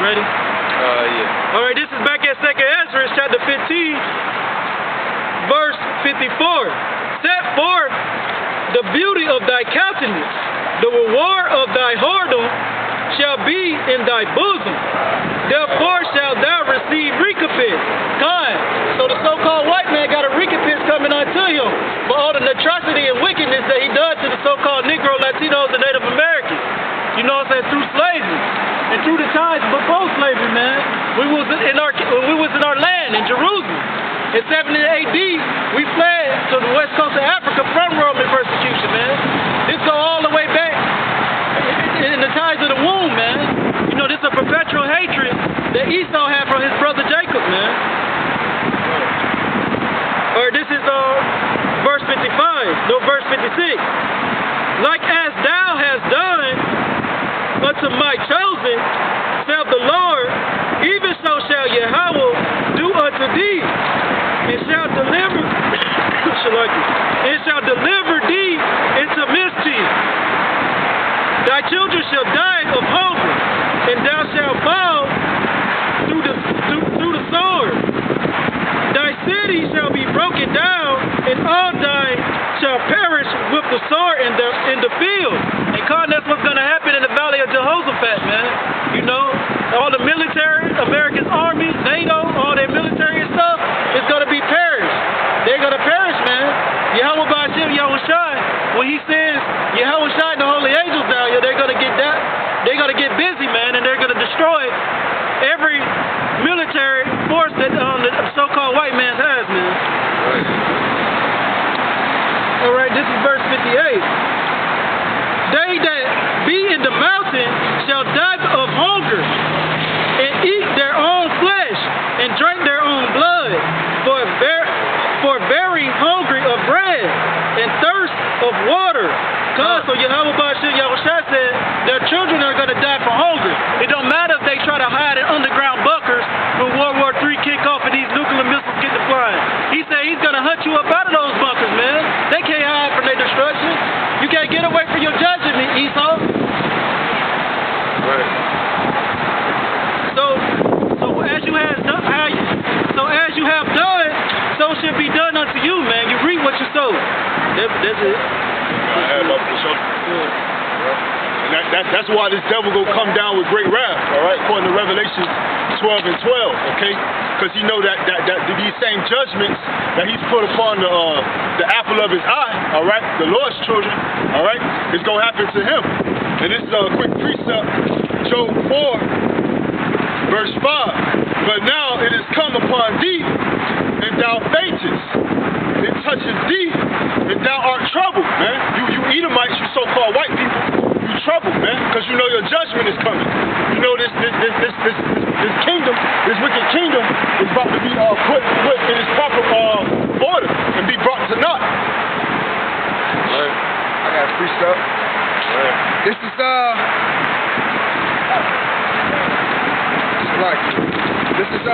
Ready? Yeah. All right, this is back at 2nd Ezra, chapter 15, verse 54. Set forth the beauty of thy countenance, the reward of thy whoredom shall be in thy bosom. Therefore shalt thou receive recompense. God. So the so-called white man got a recompense coming unto him for all the atrocity and wickedness that he does to the so-called Negro, Latinos, and Native Americans. You know what I'm saying? Through slavery. And through the times before slavery, man. When we was in our land in Jerusalem. In 70 AD, we fled to the west coast of Africa from Roman persecution, man. This go all the way back in the ties of the womb, man. You know, this is a perpetual hatred that Esau had for his brother Jacob, man. Or this is verse 55, no, verse 56. Like as thou hast done unto my chosen, saith the Lord, even so shall Yahweh do unto thee. It shall deliver, it shall deliver thee into mischief. Thy children shall die of hunger, and thou shalt fall through the sword. Thy city shall be broken down, and all thine shall perish with the sword in the field. And God, that's what's going to happen in the valley of Jehoshaphat, man. You know, all the military, American army, NATO, all their military and stuff, it's going to be perished. They're going to perish, man. Yahweh Ba'ashem Yahushai, when he sends Yahushai and the holy angels down here, they're going to get that. They're going to get busy, man, and they're going to destroy every military force that the so-called white man has, man. Right. All right, this is verse 58. They that be in the mountain shall die of hunger, and eat their own flesh, and drink their own blood, for very hungry of bread, and thirst of water. God, so Yahweh Ba'ashem Yahushua said, their children are going to die from hunger. It don't matter if they try to hide in underground bunkers when World War III kick off and these nuclear missiles get to flying. He said he's going to hunt you up out of those bunkers, man. They can't hide from their destruction. You can't get away from your judgment, Esau. Right. So as you have done, so should be done unto you, man. You reap what you sow. That's it. And that's why this devil gonna come down with great wrath, all right, according to Revelation 12 and 12, okay? Because he know that these same judgments that he's put upon the apple of his eye, all right, the Lord's children, all right, is gonna happen to him. And this is a quick precept, Job 4, verse 5. But now it is come upon thee, and thou faintest. It touches thee, and thou art troubled, man. You Edomites, you so-called white people, you troubled, man, because you know your judgment is coming. You know this kingdom, this wicked kingdom, is about to be put in its proper order and be brought to naught. Right. I got a precept. Right. This is right. This is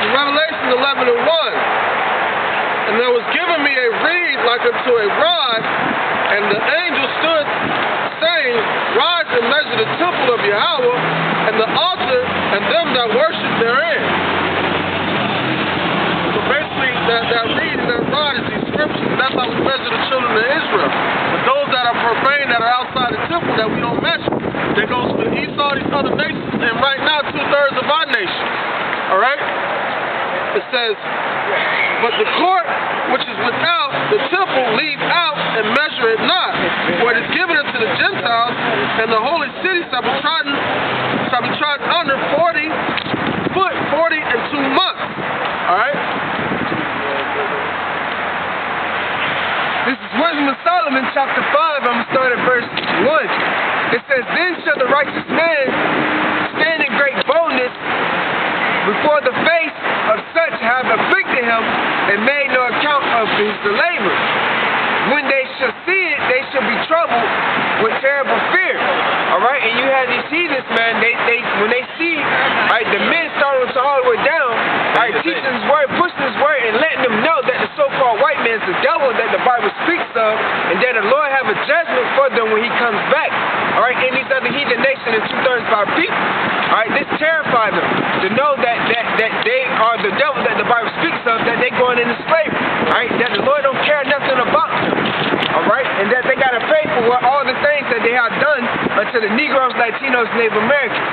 Revelation 11 and 1. And there was given me a reed like unto a rod, and the angel stood, saying, Rise and measure the temple of Yahweh, and the altar, and them that worship therein. So basically, that reed and that rod is these scriptures, and that's how we measure the children of Israel. But those that are profane, that are outside the temple, that we don't measure, they go to Esau, these other nations, and right now 2/3 of our nation. All right? It says, but the court which is without the temple leave out and measure it not, for it is given unto the Gentiles, and the holy city shall be trodden under 40 foot, 40 and 2 months. Alright? This is Wisdom of Solomon, chapter 5. I'm going to start at verse 1. It says, Then shall the righteous man stand in great boldness before the face of such have afflicted him, and made no account of his labor. When they shall see it, they shall be troubled with terrible fear. Alright, and you have these heathens, man, when they see, right, the men starting to all the way down, right, teaching his word, pushing his word, and letting them know nation and 2/3 of our people. All right, this terrified them to know that they are the devil that the Bible speaks of, that they going into slavery. All right, that the Lord don't care nothing about them. All right, and that they got to pay for all the things that they have done unto the Negroes, Latinos, Native Americans.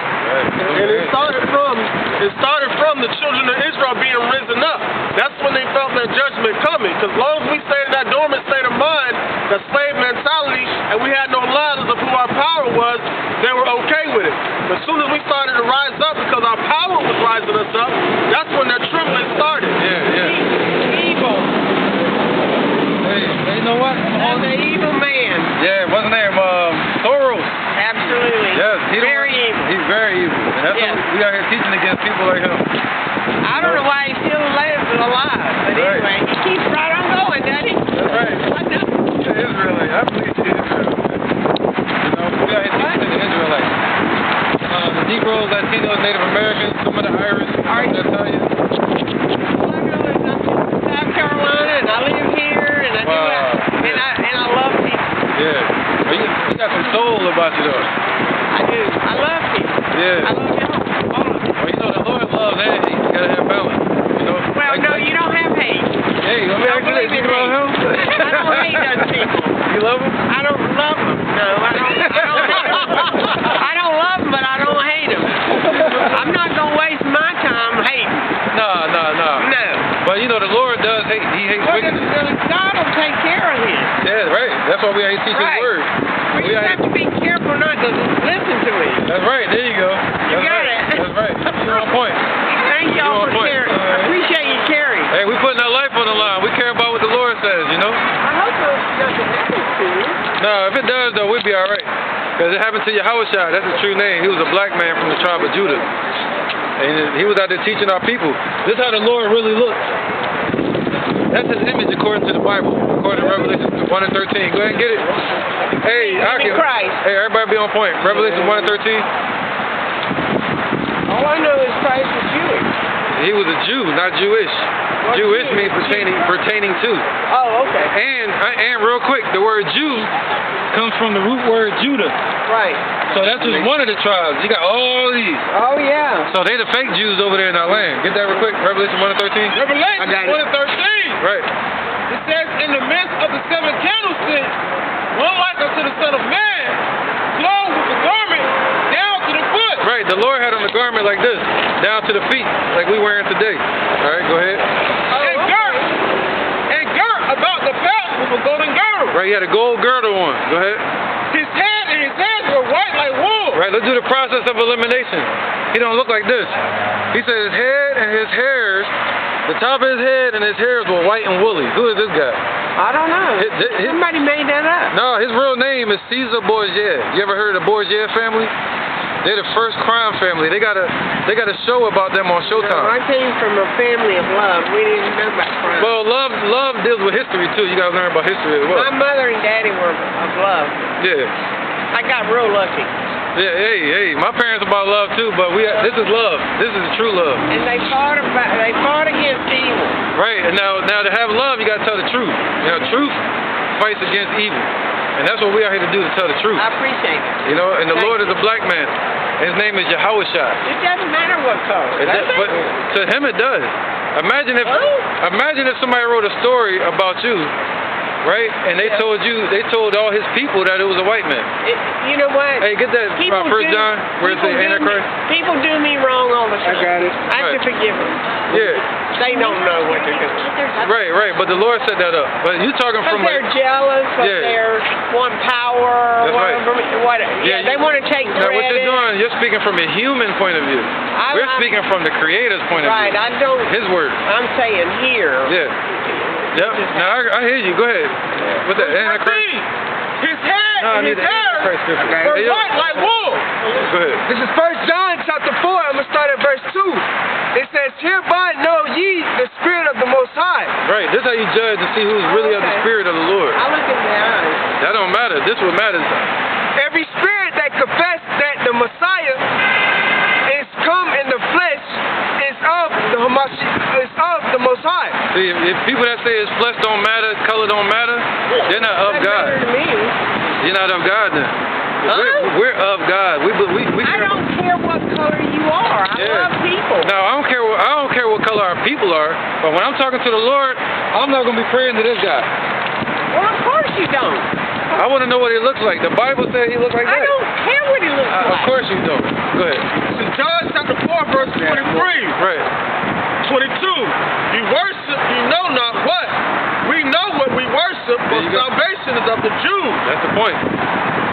And it started from the children of Israel being risen up. That's when they felt that judgment coming. Because as long as we stayed in that dormant state of mind, that slave mentality, and we had no knowledge of who our power was, they were okay with it. But as soon as we started to rise up, because our power was rising us up, that's when their trembling started. Evil. Hey, you know what? The evil man. Yeah, what's his name? Soros. Absolutely. Yes, Very evil. He's very evil. And that's Yes. what we out here teaching against people like him. I don't know why he's still alive, but Right. anyway, he keeps right on going, doesn't he? That's right. I know. Israelite. I believe to Israel. You know, we out here teaching the Israelites. The Negroes, Latinos, Native Americans, some of the Irish, Are you- Italians. All I know is I'm from South Carolina, and I live here, and I do Wow. and I love people. Yeah. But you got some soul about you though. I do. I love people. Yeah. I love y'all. All of you. Well, you know the Lord loves and hate. You gotta have balance. You know. Well, no, you don't have hate. Hey, let me Don't ask you this. believe You in love him? hate. I don't hate those people. You love him? I don't love them. No, I don't hate them. I don't love them, but I don't hate them. I'm not going to waste my time hating. No. No. But you know the Lord does hate. He hates Well, wickedness. God will take care of him. Yeah, right. That's why we out here teaching Right. His word. We We just out have here. to be careful not to listen to him. That's right. There you go. You That's got right. it. That's right. You're on point. Thank You're y'all on for point. caring. I appreciate you caring. Hey, we putting our life on the line. We care about what the Lord says. You know. I hope it doesn't happen to you. No, if it does though, we'll be all right. Because it happened to Yahushua. That's his true name. He was a black man from the tribe of Judah. And he was out there teaching our people. This is how the Lord really looks. That's his image according to the Bible. According to Revelation 1 and 13. Go ahead and get it. Hey, Akim. Christ. Hey, everybody be on point. Revelation 1 and 13. All I know is Christ was Jewish. He was a Jew, not Jewish. What Jewish Jew? means pertaining to. Oh, okay. And real quick, the word Jew comes from the root word Judah. Right. So that's just one of the tribes. You got all these. Oh, yeah. So they the fake Jews over there in our land. Get that real quick. Revelation 1 and 13. Revelation 1 and 13. Right. It says, in the midst of the seven candlesticks, one like unto the Son of Man, clothed with the garment down to the foot. Right. The Lord had on the garment like this, down to the feet, like we wearing today. All right, go ahead. And girt about the belt with a golden girdle. Right, he had a gold girdle on. Go ahead. His head and his hands were white like wool. Right, let's do the process of elimination. He don't look like this. He said his head and his hairs, the top of his head and his hairs were white and woolly. Who is this guy? I don't know. Somebody made that up. No, his real name is Caesar Borgia. You ever heard of the Borgia family? They're the first crime family. They got a show about them on No, Showtime. I came from a family of love. We didn't know about crime. Well, love deals with history too. You gotta learn about history as well. My mother and daddy were of love. Yeah. I got real lucky. Yeah, hey, my parents about love too, but this is love. This is true love. And they fought against evil. Right, and now to have love, you gotta tell the truth. You know, truth fights against evil. And that's what we are here to do, to tell the truth. I appreciate it. You know, and the Thank Lord you. is a black man. His name is Yahushua. It doesn't matter what color. But to him it does. Imagine if somebody wrote a story about you, right? And they told all his people that it was a white man. You know what? Hey, get that First John where it says Antichrist. People do me wrong all the time. I got it. I have to forgive them. Yeah. They don't know what they're doing. Right. But the Lord set that up. But you talking Because from they're jealous, or they want power, That's right. They want to take Now credit. what you're doing, you're speaking from a human point of view. We're speaking from the Creator's point of view. Right, I don't. His word. I'm saying here. Yeah. Yep. Now I hear you. Go ahead. What's that? Antichrist? His head No, I and need his the hair Antichrist scripture. were Hey, yo. white like wool. Go ahead. This is 1 John chapter 4. I'm going to start at verse 2. It says, hereby know ye the Spirit of the Most High. Right. This is how you judge to see who's really of the Spirit of the Lord. I look in the eyes. That don't matter. This what matters. Every spirit that confess that the Messiah is come in the flesh is of the Most High. See, if people that say his flesh don't matter, color don't matter, they're not of Doesn't God. matter to me. You're not of God then. Huh? We're of God. We I don't care what color you are. I Yeah. love people. No, I don't care what color our people are. But when I'm talking to the Lord, I'm not gonna be praying to this guy. Well, of course you don't. I want to know what he looks like. The Bible said he looks like I that. don't care what he looks Of like. course you don't. Go ahead. In John chapter 4, verse 23, Right. 22, you worship, you know not what. We know what we worship, for There you go. salvation is of the Jews. That's the point.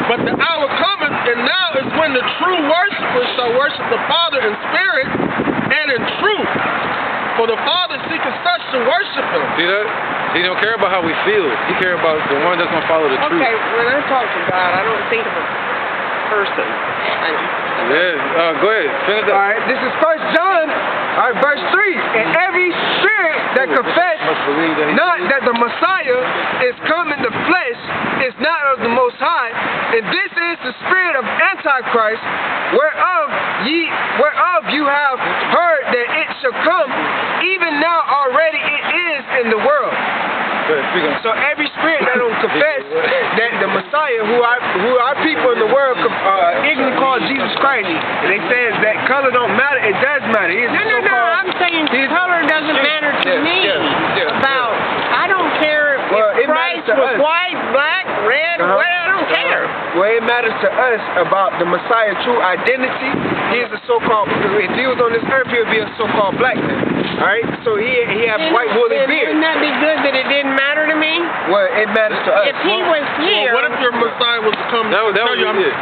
But the hour cometh, and now is when the true worshipers shall worship the Father in spirit and in truth. For the Father seeketh such to worship him. See that? He don't care about how we feel. He cares about the one that's gonna follow the truth. Okay, when I talk to God, I don't think of a person. Yeah. Go ahead. Finish All that. right, this is 1 John, all right, verse 3. And every spirit that confess Must believe that he not that the Messiah is come in the flesh is not of the Most High, and this is the spirit of Antichrist, whereof you have heard that it shall come, even now already it is in the world. Go ahead. Speak on. So every spirit that don't confess that the Messiah, who our people in the world ignorantly call Jesus Christ, and they say that color don't matter, it does matter. He is No, the so-called- I'm saying color doesn't matter to me. About, I don't care if Well, it Christ matters to was us. white, black, red, what, I don't care. Well, it matters to us about the Messiah's true identity. He is a so-called, if he was on this earth, he would be a so-called black man. All right? So he has white woolly Then beard. Wouldn't that be good that it didn't matter to me? Well, it matters to us. If he was here, What if your Messiah was to come That and would tell be you, it.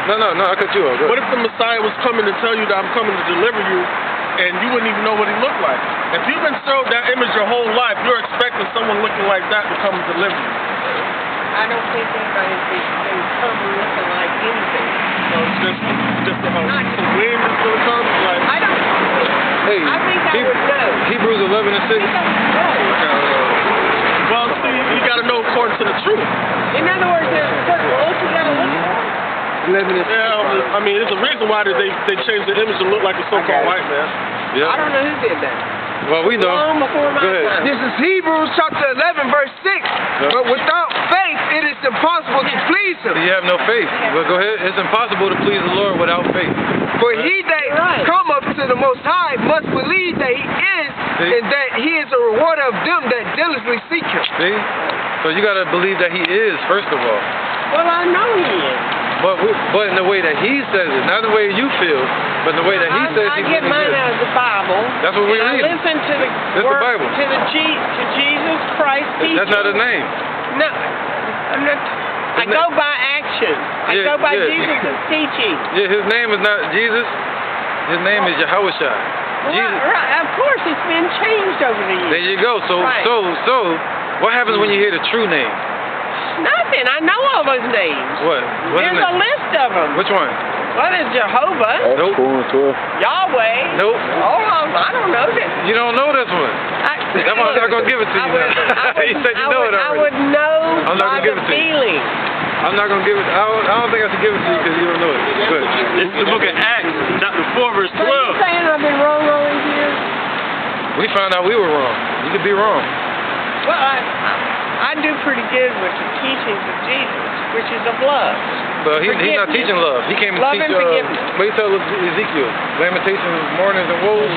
No, I cut you off. Go what ahead. if the Messiah was coming to tell you that I'm coming to deliver you, and you wouldn't even know what he looked like? If you've been showed that image your whole life, you're expecting someone looking like that to come and deliver you. I don't think anybody's been come looking like anything. So it's just the Not wind is going to come. Like, I don't. Hey, I think I would know. Hebrews 11:6. well, see, you got to know according to the truth. In other words, there's a certain look you gotta look for. Yeah, I mean, there's a reason why they changed the image to look like a so-called white man. I Yeah. don't know who did that. Well, we know. Long before my Go ahead. time. This is Hebrews chapter 11, verse 6. But without faith, it is impossible to please him. You have no faith. Well, go ahead. It's impossible to please the Lord without faith. For he that Right. come up to the Most High must believe that he is, See? and that he is a rewarder of them that diligently seek him. See? So you gotta believe that He is first of all. Well, I know he is. But in the way that He says it, not the way you feel, but in the way that He says I He get believes mine it. out of the Bible. That's what we and read. I listen to the the word, Bible. to Jesus Christ teaching. That's not His name. No, I'm not. I Isn't go it- by action. I Yeah, go by yeah. Jesus' teaching. Yeah, His name is not Jesus. His name is Yahushua. Well, Jesus. right, of course, it's been changed over the There years. you go. So Right. what happens when you hear the true name? Nothing. I know all those names. What? What's There's the a name? list of them. Which one? Well, there's Jehovah, Nope. Yahweh. Nope. I don't know that. You don't know this one. That's why I'm not gonna give it to you now. You said you know it I already. would know I'm not by gonna give the it to you. feeling. I'm not gonna give it. I don't think I should give it to you because you don't know it. Good. This is the book of Acts, chapter 4, verse So you're 12. saying I've been wrong all these years? We found out we were wrong. You could be wrong. Well, I do pretty good with the teachings of Jesus, which is of love. But he's not Forgiveness. teaching love. He came to Love teach. and forgiveness. What you tell Ezekiel? Lamentations, mournings, and woes.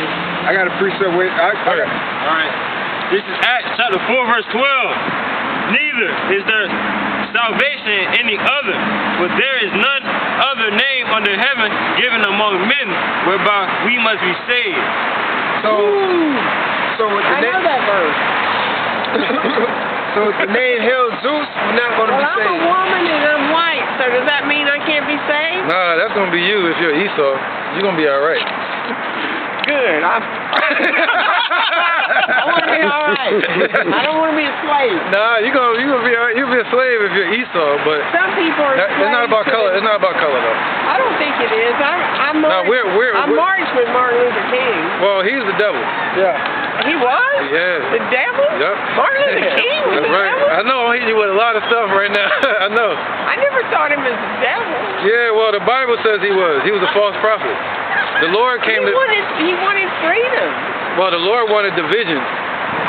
I got a precept with. Okay. Alright. This is Acts chapter 4, verse 12. Neither is there salvation in any other, for there is none other name under heaven given among men whereby we must be saved. So with the I know name, that verse. so with the name Hell Zeus, we're not going to Well, be I'm a saved. woman and I'm white, so does that mean I can't be saved? Nah, that's gonna be you if you're Esau. You're gonna be all right. Good. I want to be all right. I don't want to be a slave. Nah, you're gonna be all right. You'll be a slave if you're Esau, but Some people are it's not slaves about to color. the- It's not about color though. I don't think it is. I marched, I we're- marched with Martin Luther King. Well, he's the devil. He was? Yeah. The devil? Yep. Martin Luther King was That's the right. devil? I know I'm hitting you with a lot of stuff right now. I know. I never thought him as the devil. Yeah, well, the Bible says he was. He was a false prophet. The Lord came to. He wanted freedom. Well, the Lord wanted division.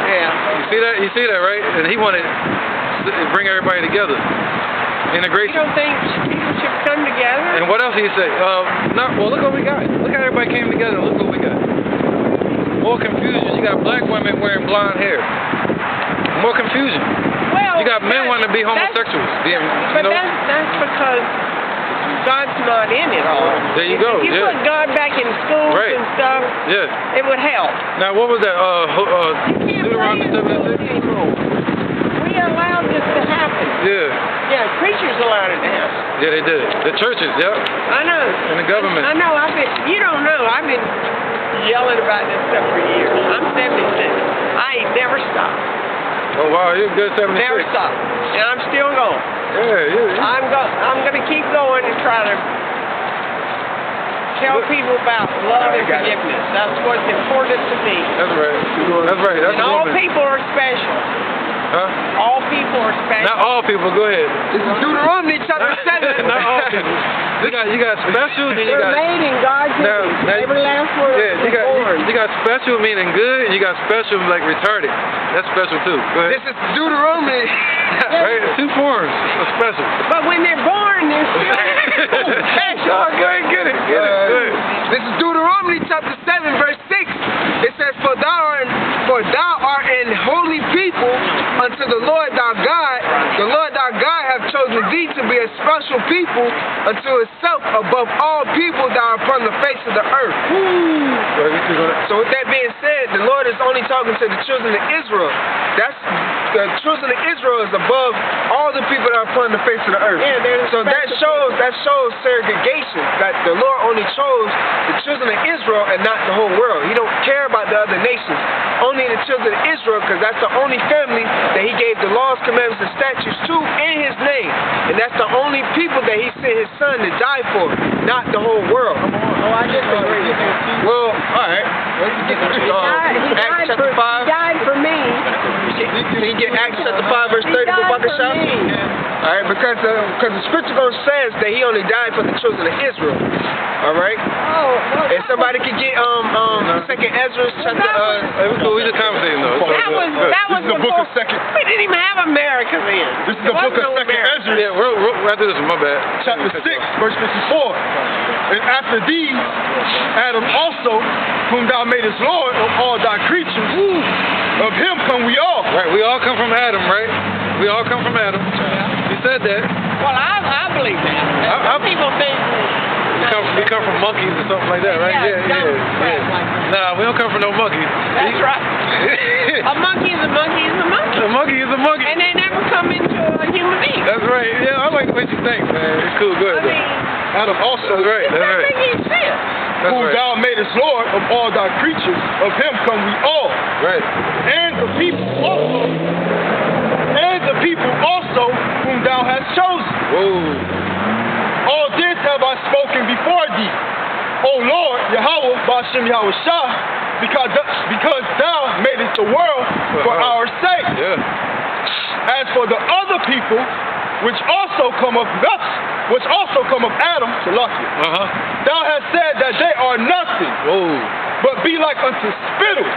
Yeah. You see that, right? And he wanted to bring everybody together. You Integration. don't think people should come together? And what else did he say? Well, look what we got. Look how everybody came together. Look what we got. More confusion. You got black women wearing blonde hair. More confusion. Well, You got men wanting to be homosexuals. But that's because God's not in it all. There you go, If you yeah. put God back in schools Right. and stuff, Yeah. it would help. Now, what was that? You can't Deuteronomy play in schools 7:6? anymore. We allowed this to happen. Yeah. Yeah, preachers allowed it to happen. Yeah, they did. The churches, yep. I know. And the government. I know. You don't know. I've been yelling about this stuff for years. I'm 76. I ain't never stopped. Oh, wow, you're a good 76. Never stopped. And I'm still going. Yeah. I'm going to keep going and try to tell people about love and forgiveness. That's what's important to me. That's right. That's right. That's And all woman. people are special. Huh? All people are special. Not all people. Go ahead. This is Deuteronomy chapter 7. Not all people. You got special, then you We're got. made in God's image. Every last word Yeah, was born. you got special meaning good, and you got special like retarded. That's special too. Go ahead. This is Deuteronomy. Right? Two forms of special. But when they're born, they're still special. Oh, go ahead, get it. Get it. Go ahead. This is Deuteronomy chapter 7, verse 6. It says, For thou art an holy people unto the Lord thy God. The Lord thy God hath chosen thee to be a special people unto himself above all people that are upon the face of the earth. So with that being said, the Lord is only talking to the children of Israel. The children of Israel is above all the people that are upon the face of the earth. Yeah, they're So that shows segregation. That the Lord only chose the children of Israel and not the whole world. He don't care about the other nations. Only the children of Israel, because that's the only family that he gave the laws, commandments, and statutes to in his name. And that's the only people that he sent his son to die for, not the whole world. Oh, I disagree. Well, all right. Let's get He Acts chapter 5. died for me. Can you get Acts chapter 5, verse 30 He for died Baka for Shah? me. All right, because the scripture goes says that he only died for the children of Israel. All right. Oh, well, If somebody could get Second Ezra chapter Hey, we just conversating though. that was This is the book of Second. We didn't even have America then. This is the book of Second Ezra. Yeah, we're after this. My bad. Chapter 6, verse 54. And after these, Adam also, whom thou madest Lord of all thy creatures, of him come we all. Right, we all come from Adam, right? We all come from Adam. He said that. Well, I believe that. Some people think We come from monkeys or something like that, right? Yeah. Nah, we don't come from no monkeys. That's right. A monkey is a monkey is a monkey. A monkey is a monkey. And they never come into a human being. That's right. Yeah, I like the way you think, man. It's cool. Go I ahead. mean, Adam also, That's right. That's that right. makes sense. That's whom right. thou madest Lord of all thy creatures, of him come we all. Right. And the people also whom thou hast chosen. Whoa. All this have I spoken before thee, O Lord, Yahweh, Ba'ashem Yahweh Shah, because thou madest the world for our sake. Yeah. As for the other people, which also come of Adam, Salakia, thou hast said that they are nothing, Whoa. but be like unto spittle,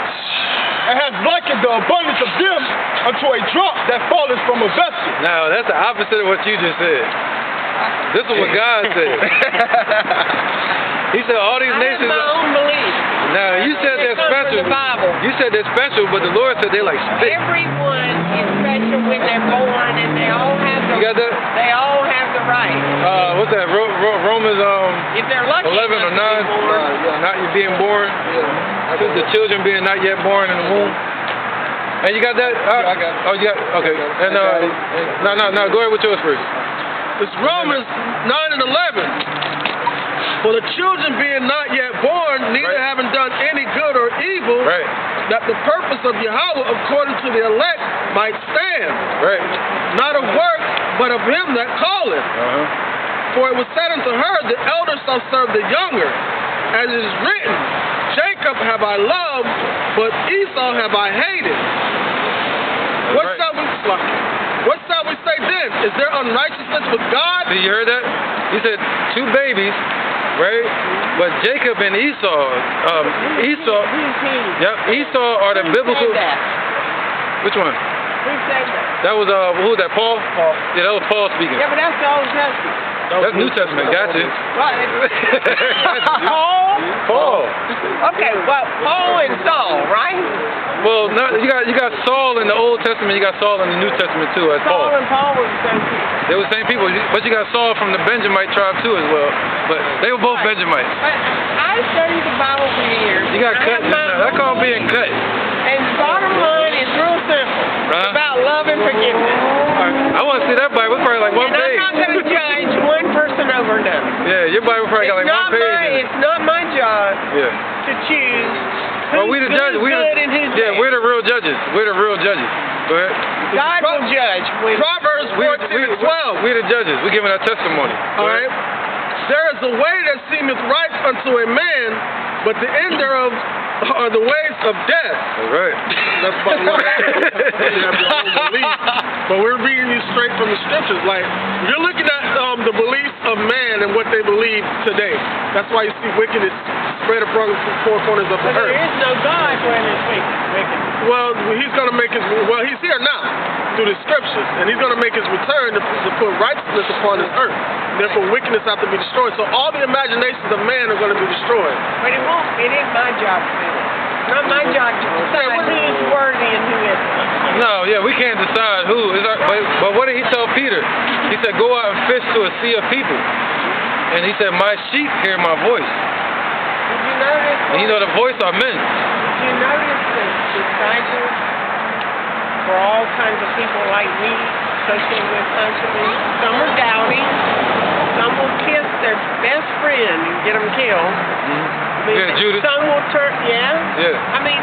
and hast likened the abundance of them unto a drop that falleth from a vessel. Now, that's the opposite of what you just said. This is what God said. He said all these I have nations. my own belief. Now, you said they're It comes from special. the Bible. You said they're special, but the Lord said they're like spit. Everyone is special when they're born, and they all have the. You got that? They all have the right. What's that? Romans If they're lucky 11 or 9. enough to be born. Not you being born. The children being not yet born in the womb. And you got that? I got it. Oh, you got okay. And no. Go ahead with yours first. It's Romans 9 and 11. For the children being not yet born, neither having done any good or evil, Right. that the purpose of Yahweh according to the elect might stand, Right. not of works, but of him that calleth. For it was said unto her, the elder shall serve the younger, as it is written, Jacob have I loved, but Esau have I hated. What shall we say then? Is there unrighteousness with God? See, you heard that? He said 2 babies, right? But Jacob and Esau, Esau are the biblical. Which one? Who said that? That was who was that? Paul? Yeah, that was Paul speaking. Yeah, but that's the Old Testament. That's New Testament. Gotcha. What? Paul? Paul. Okay, well, Paul and Saul, right? Well, no, you got Saul in the Old Testament. You got Saul in the New Testament too. As Saul Paul. and Paul were the same people. They were the same people, but you got Saul from the Benjamite tribe too as well. But they were both Right. Benjamites. But I studied the Bible for years. You got cut. That called being cut. And the bottom line is real simple. It's about love and forgiveness. I want to see that Bible. It's probably like one And page. I'm not going to judge one person over another. Yeah, your Bible probably got like one page. It's not my job Yeah. to choose Well, who's we the judges. good and who's bad. We're the real judges. We're the real judges. Go ahead. God will judge. Proverbs 14 and 12. We're the judges. We're giving our testimony. Go All ahead. right. There is a way that seemeth right unto a man, but the end thereof are the ways of death. All right. That's about right. You have your own belief. But we're reading you straight from the scriptures. Like, you're looking at the beliefs of man and what they believe today. That's why you see wickedness spread abroad the four corners of the But there earth. is no God when it's wicked. Well, he's going to make his, well, he's here now through the scriptures, and he's going to make his return to put righteousness upon this earth. Therefore, wickedness have to be destroyed. So all the imaginations of man are going to be destroyed. But it won't. It ain't my job to do that. It's not my job to decide who is worthy and who isn't. No, yeah, we can't decide who is our, but what did he tell Peter? He said, go out and fish to a sea of people. And he said, my sheep hear my voice. Did you notice? And you know the voice are men. Did you notice that disciples were all kinds of people like me, especially with unbelief? Some are doubting. Some will kiss their best friend and get them killed. I mean, Yeah, Judas. Some will turn. Yeah. Yeah. I mean,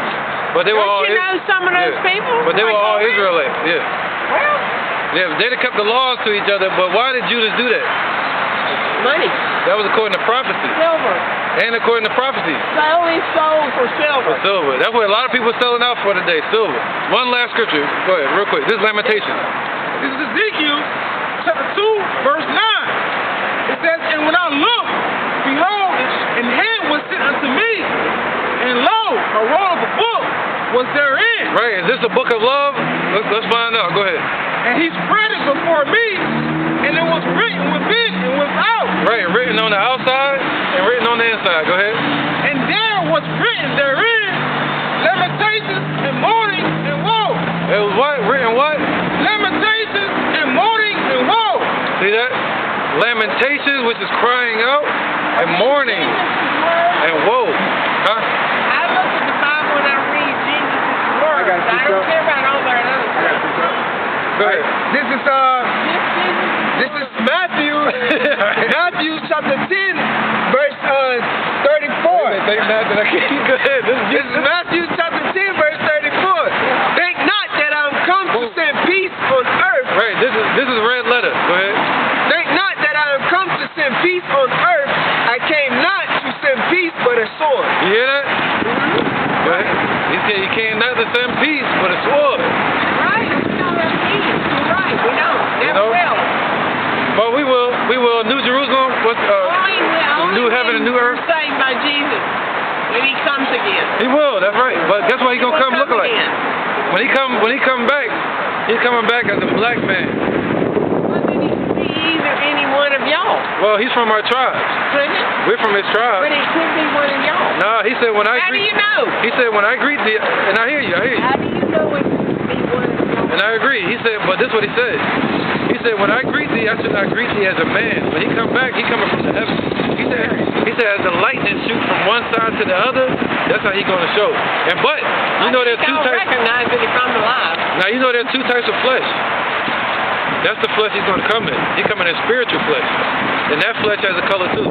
But they were don't all you know some of those people? But they were Like all that? Israelites. Yeah. Well, Yeah, they'd have kept the laws to each other, but why did Judas do that? money, That was according to prophecy. silver. And according to prophecy. Sell his soul for silver. For silver. That's what a lot of people are selling out for today, silver. One last scripture. Go ahead, real quick. This is Lamentations. This is Ezekiel chapter 2, verse 9. It says, and when I looked, behold, an hand was sent unto me, and lo, a roll of a book was therein. Right, is this a book of love? Let's find out. Go ahead. And he spread it before me, and it was written within and without. Right, written on the outside and written on the inside. Go ahead. And there was written therein lamentations and mourning and woe. It was what? Written what? Lamentations and mourning and woe. See that? Lamentations, which is crying out, and mourning and woe. Huh? I look at the Bible and I read Jesus' words. I don't care about all that other stuff. Go ahead. This is Matthew, Matthew chapter 10, verse 34. Go ahead. This is Matthew chapter 10, verse 34. Think not that I am come to send peace on earth. Right, this is red letter. Go ahead. Think not that I am come to send peace on earth. I came not to send peace, but a sword. You hear that? Go ahead. He said you came not to send peace, but a sword. Right? We don't have peace. You're right. We don't. Never will. But we will. New Jerusalem, new heaven and new earth. We're saved by Jesus when he comes again. He will, that's right. But guess what he's gonna come looking like? When he come back, he's coming back as a black man. Well, then he could be either any one of y'all. Well, he's from our tribe. Couldn't it? We're from his But tribe. it could be one of y'all. Nah, he said when I How do greet you know? he said when I greet thee, and I hear you. How do you know it could be one of y'all? And I agree. He said, but this is what he said. He said, when I greet thee, I should not greet thee as a man. When he come back, he coming from the heavens. He said, as the lightning shoot from one side to the other, that's how he gonna show. And but you know there's two I'll types. recognize it if I'm alive. Now you know there's two types of flesh. That's the flesh he's gonna come in. He coming in spiritual flesh, and that flesh has a color too.